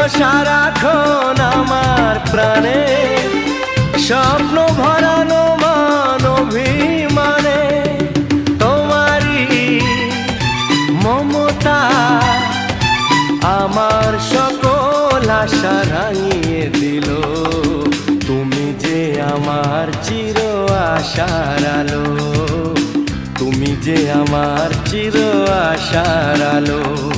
সারাক্ষণ আমার প্রাণে, স্বপ্ন ভরানো মান অভিমানে। তোমারই মমতা আমার সকল আশা রাঙিয়ে দিল। তুমি যে আমার চির আশার আলো, তুমি যে আমার চির আশার আলো।